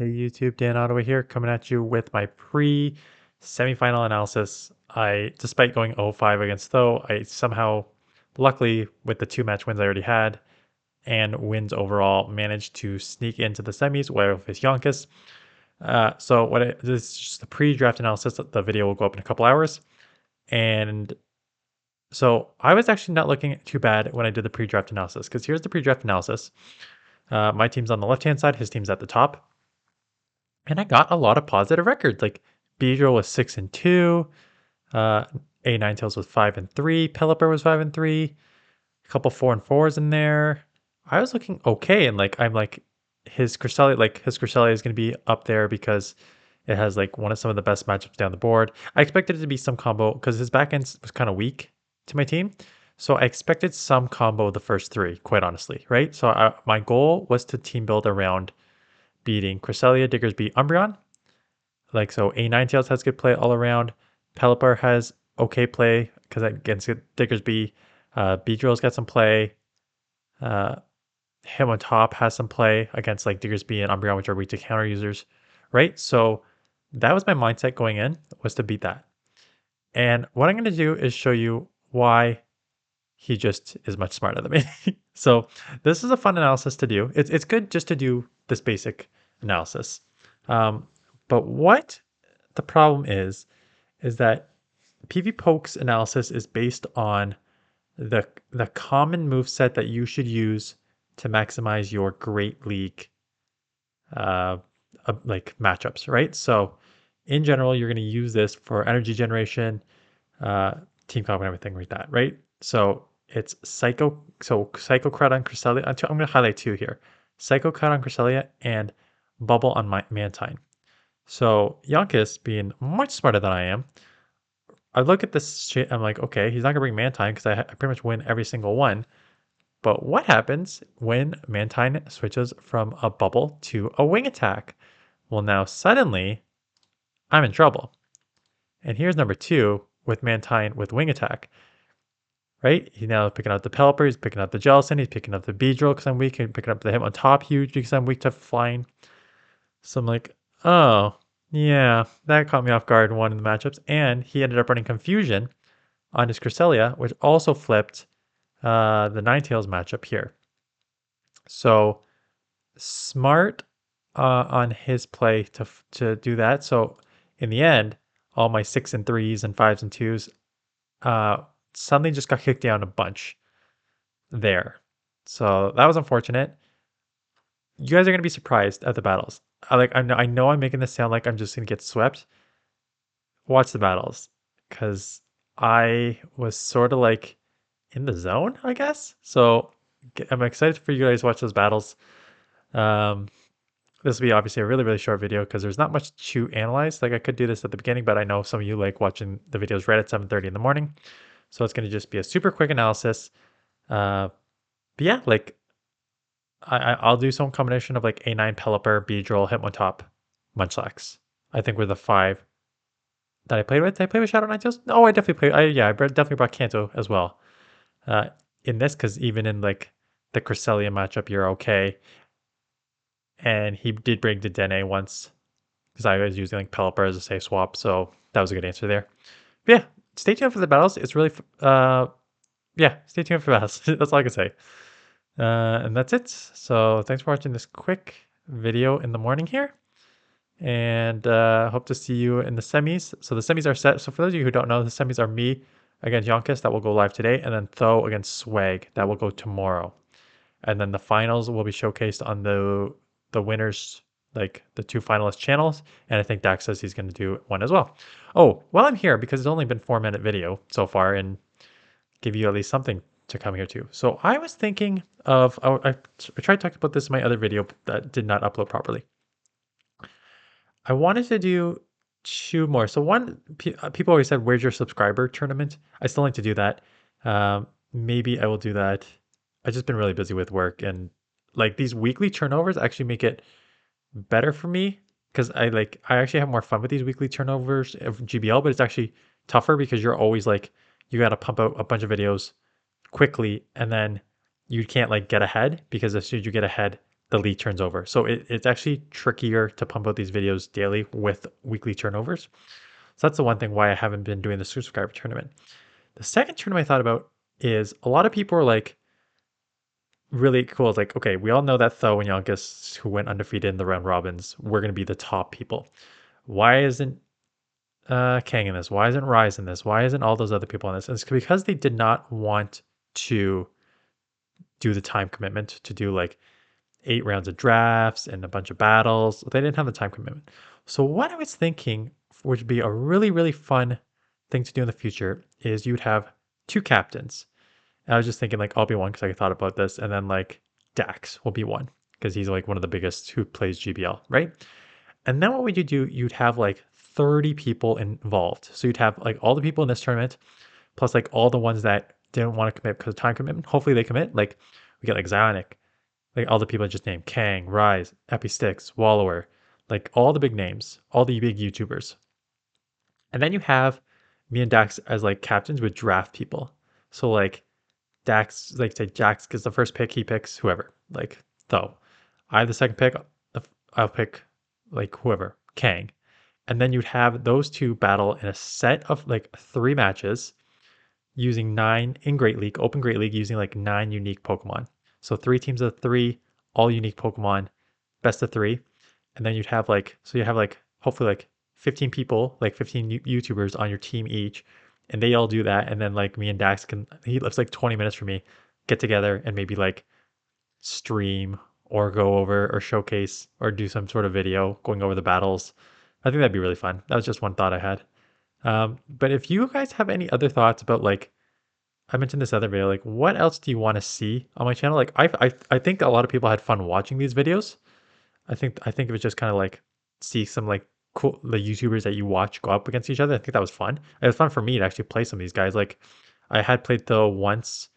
Hey YouTube, DanOttawa here, coming at you with my pre-semifinal analysis. Despite going 0-5 against Tho, I somehow, luckily with the 2 match wins I already had and wins overall, managed to sneak into the semis where I face Jonkus. This is just the pre-draft analysis. The video will go up in a couple hours. And so I was actually not looking too bad when I did the pre-draft analysis, because here's the pre-draft analysis. My team's on the left-hand side, his team's at the top. And I got a lot of positive records. Like Beedrill was 6-2, uh, A Ninetales was 5-3, Pelipper was 5-3, a couple 4-4s in there. I was looking okay, and I'm like his Cresselia is gonna be up there because it has like some of the best matchups down the board. I expected it to be some combo because his back end was kind of weak to my team. So I expected some combo of the first three, quite honestly, right? So my goal was to team build around beating Cresselia, Diggersby, Umbreon. So A Ninetales has good play all around. Pelipper has okay play because against Diggersby. Beedrill's got some play. Uh, him on top has some play against like Diggersby and Umbreon, which are weak to counter users, right? So that was my mindset going in, was to beat that. And what I'm going to do is show you why he just is much smarter than me. So this is a fun analysis to do. It's good just to do this basic analysis. But what the problem is that PvPoke's analysis is based on the common move set that you should use to maximize your Great League matchups, right? So in general, you're going to use this for energy generation, team comp, and everything like that, right? So it's Psycho Crowd on Cresselia. I'm going to highlight two here: Psycho Crowd on Cresselia and Bubble on Mantine. So Jonkus, being much smarter than I am, I look at this shit. I'm like, okay, he's not gonna bring Mantine because I pretty much win every single one. But what happens when Mantine switches from a bubble to a wing attack? Well, now suddenly I'm in trouble. And here's number two with Mantine with wing attack. Right? He's now picking up the Pelipper, he's picking up the Jellicent, he's picking up the Beedrill because I'm weak, and picking up the him on top huge because I'm weak to flying. So I'm like, oh, yeah, that caught me off guard in one of the matchups. And he ended up running Confusion on his Cresselia, which also flipped the Ninetales matchup here. So smart on his play to do that. So in the end, all my 6-3s and 5s and 2s suddenly just got kicked down a bunch there. So that was unfortunate. You guys are gonna be surprised at the battles. I know I'm making this sound like I'm just gonna get swept. Watch the battles, because I was sort of like in the zone, I guess. So I'm excited for you guys to watch those battles. Um, this will be obviously a really, really short video because there's not much to analyze. Like I could do this at the beginning, but I know some of you like watching the videos right at 7:30 in the morning. So it's going to just be a super quick analysis. But yeah, I'll do some combination of like A9, Pelipper, Beedrill, Hitmontop, Munchlax. I think we're the five that I played with. Did I play with Shadow Ninetales? No, I definitely played. I definitely brought Kanto as well. In this, because even in like the Cresselia matchup, you're okay. And he did bring the Dene once because I was using like Pelipper as a safe swap, so that was a good answer there. But yeah, stay tuned for the battles. It's really, yeah, stay tuned for battles. That's all I can say. And that's it. So thanks for watching this quick video in the morning here. And hope to see you in the semis. So the semis are set. So for those of you who don't know, the semis are me against Jonkus, that will go live today, and then Tho against Swag, that will go tomorrow. And then the finals will be showcased on the winners, like the two finalist channels. And I think Dax says he's going to do one as well. Oh, well, I'm here because it's only been 4-minute video so far, and give you at least something to come here to. So I was thinking of, I tried talking about this in my other video that did not upload properly. I wanted to do two more. So one, people always said, where's your subscriber tournament? I still need to do that. Maybe I will do that. I've just been really busy with work, and like these weekly turnovers actually make it better for me because I actually have more fun with these weekly turnovers of GBL, but it's actually tougher because you're always like, you got to pump out a bunch of videos quickly, and then you can't like get ahead, because as soon as you get ahead, the league turns over. So it's actually trickier to pump out these videos daily with weekly turnovers. So that's the one thing why I haven't been doing the subscriber tournament. The second tournament I thought about is a lot of people are like really cool. It's like, okay, we all know that Tho and Jonkus, who went undefeated in the round robins, we're going to be the top people. Why isn't Kang in this? Why isn't Rise in this? Why isn't all those other people in this? And it's because they did not want to do the time commitment to do like 8 rounds of drafts and a bunch of battles. They didn't have the time commitment. So what I was thinking would be a really, really fun thing to do in the future is you'd have two captains. And I was just thinking like I'll be one because I thought about this, and then like Dax will be one because he's like one of the biggest who plays GBL, right? And then what would you do? You'd have like 30 people involved. So you'd have like all the people in this tournament, plus like all the ones that didn't want to commit because of time commitment. Hopefully they commit. Like we get like Zionic, like all the people I just named, Kang, Rise, Epistix, Wallower, like all the big names, all the big YouTubers. And then you have me and Dax as like captains with draft people. So like Dax, like say Jax gets the first pick, he picks whoever. Like Tho. I have the second pick, I'll pick like whoever, Kang. And then you'd have those two battle in a set of like 3 matches using 9 in Great League, Open Great League, using like 9 unique Pokemon. So 3 teams of 3, all unique Pokemon, best of 3. And then you'd have like, so you have like, hopefully like 15 people, like 15 YouTubers on your team each. And they all do that. And then like me and Dax can, he lives like 20 minutes for me, get together and maybe like stream or go over or showcase or do some sort of video going over the battles. I think that'd be really fun. That was just one thought I had. But if you guys have any other thoughts about like I mentioned this other video, like what else do you want to see on my channel? Like I think a lot of people had fun watching these videos. I think it was just kind of like see some like cool the YouTubers that you watch go up against each other. I think that was fun. It was fun for me to actually play some of these guys. Like I had played Tho once,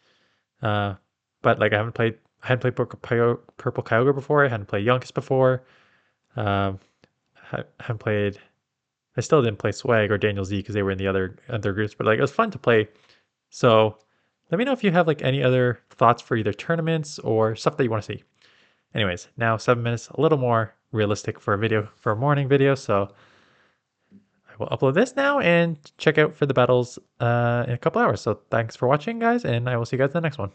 uh, but like I hadn't played Purple Kyogre before. I hadn't played Yonkers before. Um, I hadn't played. I still didn't play Swag or Daniel Z because they were in the other groups. But like it was fun to play. So let me know if you have like any other thoughts for either tournaments or stuff that you want to see. Anyways, now 7 minutes, a little more realistic for a video, for a morning video. So I will upload this now and check out for the battles in a couple hours. So thanks for watching, guys, and I will see you guys in the next one.